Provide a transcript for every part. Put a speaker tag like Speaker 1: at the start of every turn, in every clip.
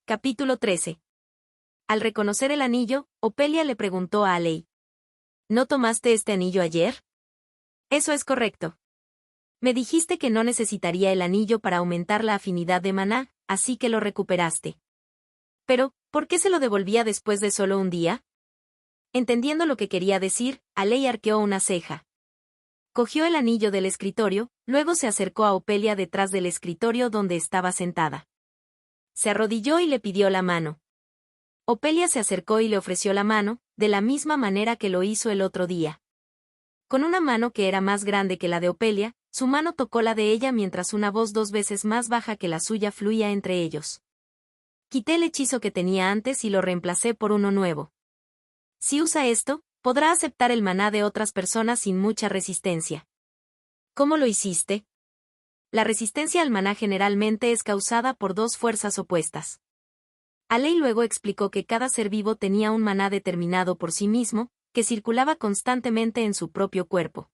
Speaker 1: Capítulo 13. Al reconocer el anillo, Opelia le preguntó a Alei. ¿No tomaste este anillo ayer? Eso es correcto. Me dijiste que no necesitaría el anillo para aumentar la afinidad de maná, así que lo recuperaste. Pero, ¿por qué se lo devolvía después de solo un día? Entendiendo lo que quería decir, Alei arqueó una ceja. Cogió el anillo del escritorio, luego se acercó a Opelia detrás del escritorio donde estaba sentada. Se arrodilló y le pidió la mano. Opelia se acercó y le ofreció la mano, de la misma manera que lo hizo el otro día. Con una mano que era más grande que la de Opelia, su mano tocó la de ella mientras una voz 2 veces más baja que la suya fluía entre ellos. Quité el hechizo que tenía antes y lo reemplacé por uno nuevo. Si usa esto, podrá aceptar el maná de otras personas sin mucha resistencia. ¿Cómo lo hiciste? La resistencia al maná generalmente es causada por dos fuerzas opuestas. Alei luego explicó que cada ser vivo tenía un maná determinado por sí mismo, que circulaba constantemente en su propio cuerpo.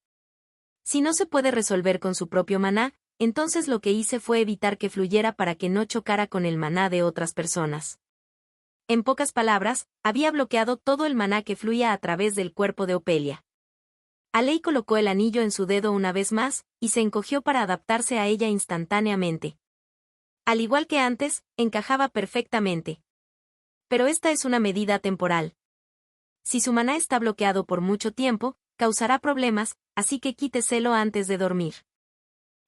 Speaker 1: Si no se puede resolver con su propio maná, entonces lo que hice fue evitar que fluyera para que no chocara con el maná de otras personas. En pocas palabras, había bloqueado todo el maná que fluía a través del cuerpo de Opelia. Alei colocó el anillo en su dedo una vez más, y se encogió para adaptarse a ella instantáneamente. Al igual que antes, encajaba perfectamente. Pero esta es una medida temporal. Si su maná está bloqueado por mucho tiempo, causará problemas, así que quíteselo antes de dormir.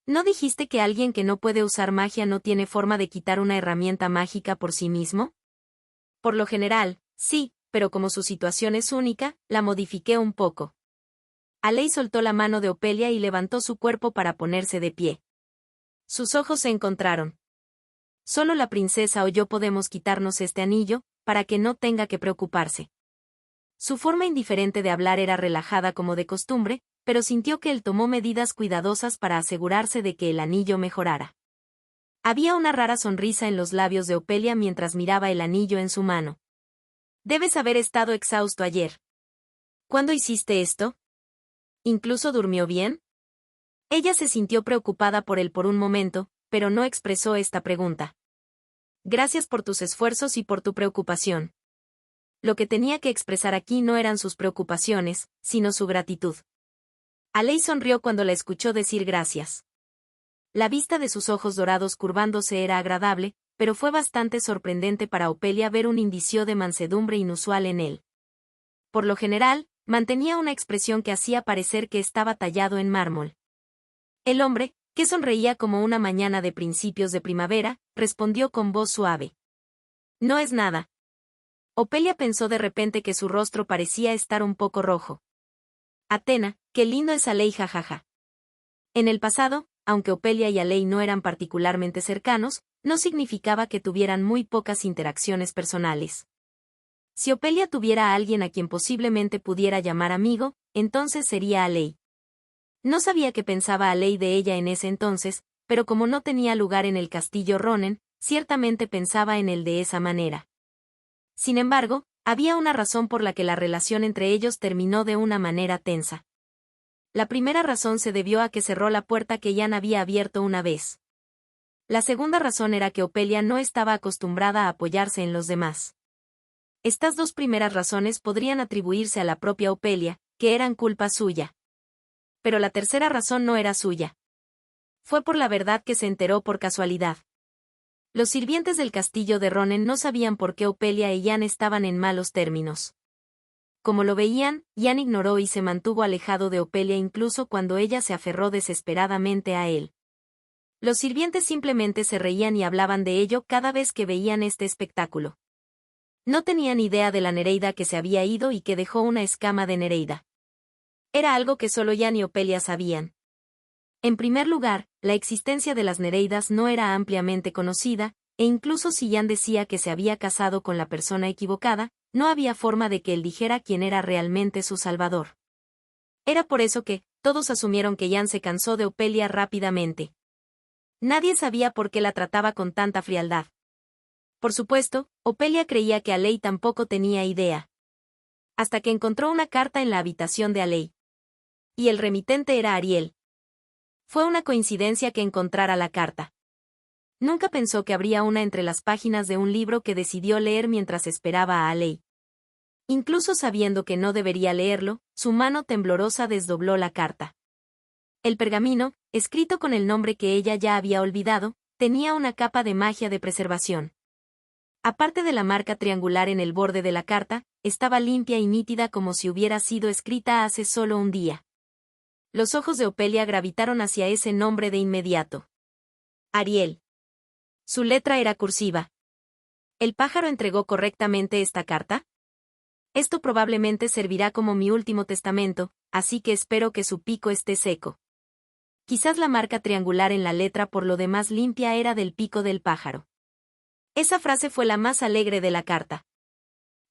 Speaker 1: ¿No dijiste que alguien que no puede usar magia no tiene forma de quitar una herramienta mágica por sí mismo? Por lo general, sí, pero como su situación es única, la modifiqué un poco. Alei soltó la mano de Opelia y levantó su cuerpo para ponerse de pie. Sus ojos se encontraron. Solo la princesa o yo podemos quitarnos este anillo, para que no tenga que preocuparse. Su forma indiferente de hablar era relajada como de costumbre, pero sintió que él tomó medidas cuidadosas para asegurarse de que el anillo mejorara. Había una rara sonrisa en los labios de Opelia mientras miraba el anillo en su mano. Debes haber estado exhausto ayer. ¿Cuándo hiciste esto? ¿Incluso durmió bien? Ella se sintió preocupada por él por un momento, pero no expresó esta pregunta. Gracias por tus esfuerzos y por tu preocupación. Lo que tenía que expresar aquí no eran sus preocupaciones, sino su gratitud. Alei sonrió cuando la escuchó decir gracias. La vista de sus ojos dorados curvándose era agradable, pero fue bastante sorprendente para Opelia ver un indicio de mansedumbre inusual en él. Por lo general, mantenía una expresión que hacía parecer que estaba tallado en mármol. El hombre, que sonreía como una mañana de principios de primavera, respondió con voz suave. No es nada. Opelia pensó de repente que su rostro parecía estar un poco rojo. Atena, qué lindo es Alei, jajaja. En el pasado, aunque Opelia y Alei no eran particularmente cercanos, no significaba que tuvieran muy pocas interacciones personales. Si Opelia tuviera a alguien a quien posiblemente pudiera llamar amigo, entonces sería Alei. No sabía qué pensaba Alei de ella en ese entonces, pero como no tenía lugar en el castillo Ronen, ciertamente pensaba en él de esa manera. Sin embargo, había una razón por la que la relación entre ellos terminó de una manera tensa. La primera razón se debió a que cerró la puerta que Jan había abierto una vez. La segunda razón era que Opelia no estaba acostumbrada a apoyarse en los demás. Estas dos primeras razones podrían atribuirse a la propia Opelia, que eran culpa suya. Pero la tercera razón no era suya. Fue por la verdad que se enteró por casualidad. Los sirvientes del castillo de Ronen no sabían por qué Opelia y Jan estaban en malos términos. Como lo veían, Jan ignoró y se mantuvo alejado de Opelia incluso cuando ella se aferró desesperadamente a él. Los sirvientes simplemente se reían y hablaban de ello cada vez que veían este espectáculo. No tenían idea de la Nereida que se había ido y que dejó una escama de Nereida. Era algo que solo Jan y Opelia sabían. En primer lugar, la existencia de las Nereidas no era ampliamente conocida, e incluso si Jan decía que se había casado con la persona equivocada, no había forma de que él dijera quién era realmente su salvador. Era por eso que, todos asumieron que Jan se cansó de Opelia rápidamente. Nadie sabía por qué la trataba con tanta frialdad. Por supuesto, Opelia creía que Alei tampoco tenía idea. Hasta que encontró una carta en la habitación de Alei. Y el remitente era Ariel. Fue una coincidencia que encontrara la carta. Nunca pensó que habría una entre las páginas de un libro que decidió leer mientras esperaba a Alei. Incluso sabiendo que no debería leerlo, su mano temblorosa desdobló la carta. El pergamino, escrito con el nombre que ella ya había olvidado, tenía una capa de magia de preservación. Aparte de la marca triangular en el borde de la carta, estaba limpia y nítida como si hubiera sido escrita hace solo un día. Los ojos de Opelia gravitaron hacia ese nombre de inmediato. Ariel. Su letra era cursiva. ¿El pájaro entregó correctamente esta carta? Esto probablemente servirá como mi último testamento, así que espero que su pico esté seco. Quizás la marca triangular en la letra por lo demás limpia era del pico del pájaro. Esa frase fue la más alegre de la carta.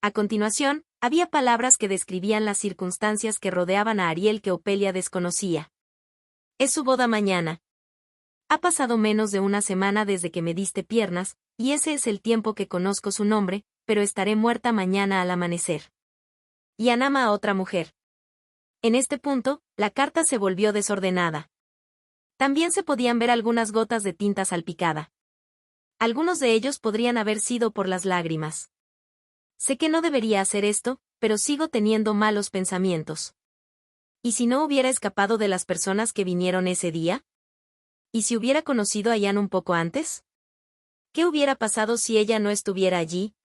Speaker 1: A continuación, había palabras que describían las circunstancias que rodeaban a Ariel que Opelia desconocía. Es su boda mañana. Ha pasado menos de una semana desde que me diste piernas, y ese es el tiempo que conozco su nombre, pero estaré muerta mañana al amanecer. Ian ama a otra mujer. En este punto, la carta se volvió desordenada. También se podían ver algunas gotas de tinta salpicada. Algunos de ellos podrían haber sido por las lágrimas. Sé que no debería hacer esto, pero sigo teniendo malos pensamientos. ¿Y si no hubiera escapado de las personas que vinieron ese día? ¿Y si hubiera conocido a Ian un poco antes? ¿Qué hubiera pasado si ella no estuviera allí?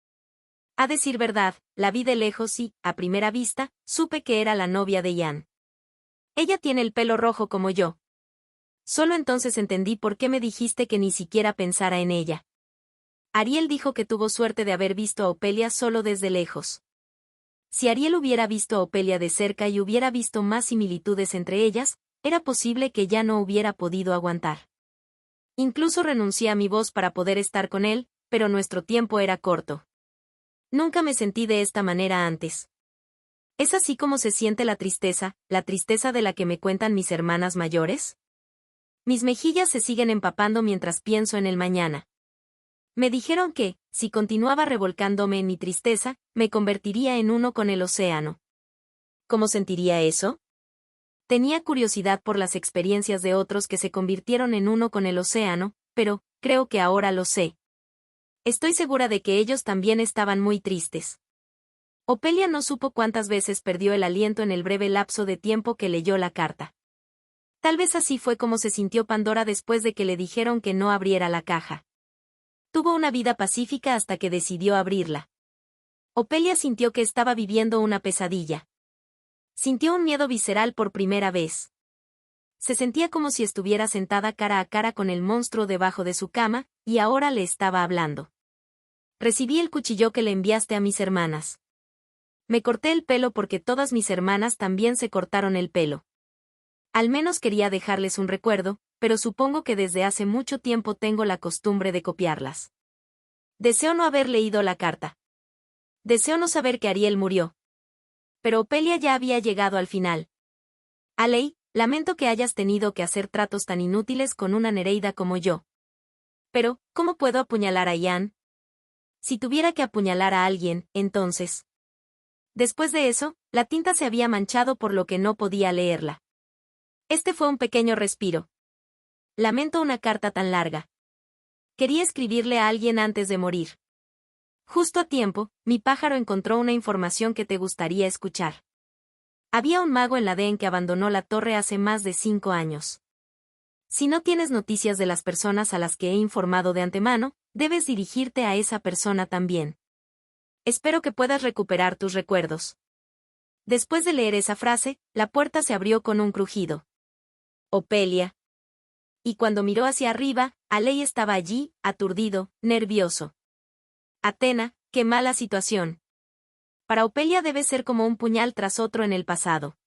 Speaker 1: A decir verdad, la vi de lejos y, a primera vista, supe que era la novia de Ian. Ella tiene el pelo rojo como yo. Solo entonces entendí por qué me dijiste que ni siquiera pensara en ella. Ariel dijo que tuvo suerte de haber visto a Opelia solo desde lejos. Si Ariel hubiera visto a Opelia de cerca y hubiera visto más similitudes entre ellas, era posible que ya no hubiera podido aguantar. Incluso renuncié a mi voz para poder estar con él, pero nuestro tiempo era corto. Nunca me sentí de esta manera antes. ¿Es así como se siente la tristeza de la que me cuentan mis hermanas mayores? Mis mejillas se siguen empapando mientras pienso en el mañana. Me dijeron que, si continuaba revolcándome en mi tristeza, me convertiría en uno con el océano. ¿Cómo sentiría eso? Tenía curiosidad por las experiencias de otros que se convirtieron en uno con el océano, pero, creo que ahora lo sé. Estoy segura de que ellos también estaban muy tristes. Opelia no supo cuántas veces perdió el aliento en el breve lapso de tiempo que leyó la carta. Tal vez así fue como se sintió Pandora después de que le dijeron que no abriera la caja. Tuvo una vida pacífica hasta que decidió abrirla. Opelia sintió que estaba viviendo una pesadilla. Sintió un miedo visceral por primera vez. Se sentía como si estuviera sentada cara a cara con el monstruo debajo de su cama, y ahora le estaba hablando. Recibí el cuchillo que le enviaste a mis hermanas. Me corté el pelo porque todas mis hermanas también se cortaron el pelo. Al menos quería dejarles un recuerdo, pero supongo que desde hace mucho tiempo tengo la costumbre de copiarlas. Deseo no haber leído la carta. Deseo no saber que Ariel murió. Pero Opelia ya había llegado al final. Alei, lamento que hayas tenido que hacer tratos tan inútiles con una Nereida como yo. Pero, ¿cómo puedo apuñalar a Ian? Si tuviera que apuñalar a alguien, entonces. Después de eso, la tinta se había manchado por lo que no podía leerla. Este fue un pequeño respiro. Lamento una carta tan larga. Quería escribirle a alguien antes de morir. Justo a tiempo, mi pájaro encontró una información que te gustaría escuchar. Había un mago en la Den que abandonó la torre hace más de 5 años. Si no tienes noticias de las personas a las que he informado de antemano, debes dirigirte a esa persona también. Espero que puedas recuperar tus recuerdos. Después de leer esa frase, la puerta se abrió con un crujido. Opelia. Y cuando miró hacia arriba, Alei estaba allí, aturdido, nervioso. Atena, qué mala situación. Para Opelia debe ser como un puñal tras otro en el pasado.